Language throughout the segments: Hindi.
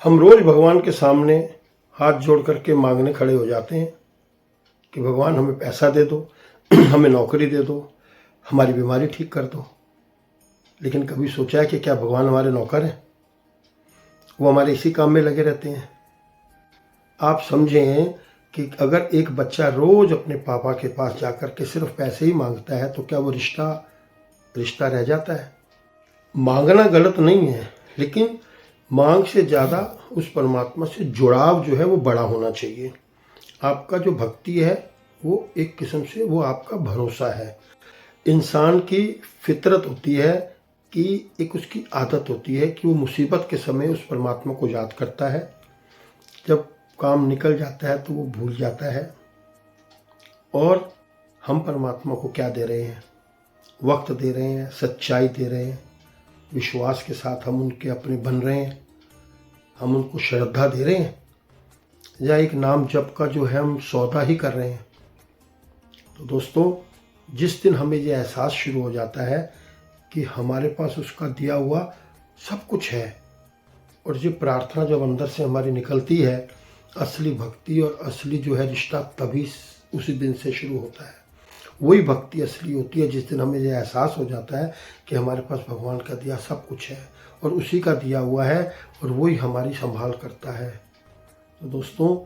हम रोज भगवान के सामने हाथ जोड़ करके मांगने खड़े हो जाते हैं कि भगवान हमें पैसा दे दो, हमें नौकरी दे दो, हमारी बीमारी ठीक कर दो। लेकिन कभी सोचा है कि क्या भगवान हमारे नौकर हैं? वो हमारे इसी काम में लगे रहते हैं। आप समझें कि अगर एक बच्चा रोज अपने पापा के पास जाकर के सिर्फ पैसे ही मांगता है तो क्या वो रिश्ता रह जाता है? मांगना गलत नहीं है, लेकिन मांग से ज़्यादा उस परमात्मा से जुड़ाव जो है वो बड़ा होना चाहिए। आपका जो भक्ति है वो एक किस्म से वो आपका भरोसा है। इंसान की फितरत होती है कि एक उसकी आदत होती है कि वो मुसीबत के समय उस परमात्मा को याद करता है। जब काम निकल जाता है तो वो भूल जाता है। और हम परमात्मा को क्या दे रहे हैं? वक्त दे रहे हैं, सच्चाई दे रहे हैं, विश्वास के साथ हम उनके अपने बन रहे हैं, हम उनको श्रद्धा दे रहे हैं, या एक नाम जप का जो है हम सौदा ही कर रहे हैं। तो दोस्तों, जिस दिन हमें ये एहसास शुरू हो जाता है कि हमारे पास उसका दिया हुआ सब कुछ है, और ये प्रार्थना जब अंदर से हमारी निकलती है, असली भक्ति और असली जो है रिश्ता तभी उसी दिन से शुरू होता है। वही भक्ति असली होती है जिस दिन हमें यह एहसास हो जाता है कि हमारे पास भगवान का दिया सब कुछ है और उसी का दिया हुआ है और वही हमारी संभाल करता है। तो दोस्तों,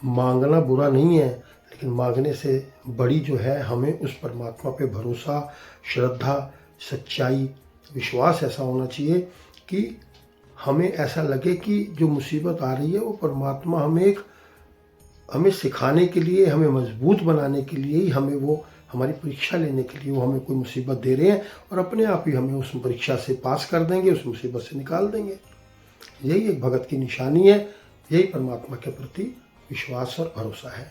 मांगना बुरा नहीं है, लेकिन मांगने से बड़ी जो है हमें उस परमात्मा पे भरोसा, श्रद्धा, सच्चाई, विश्वास ऐसा होना चाहिए कि हमें ऐसा लगे कि जो मुसीबत आ रही है वो परमात्मा हमें सिखाने के लिए, हमें मजबूत बनाने के लिए ही, हमें वो हमारी परीक्षा लेने के लिए वो हमें कोई मुसीबत दे रहे हैं और अपने आप ही हमें उस परीक्षा से पास कर देंगे, उस मुसीबत से निकाल देंगे। यही एक भगत की निशानी है, यही परमात्मा के प्रति विश्वास और भरोसा है।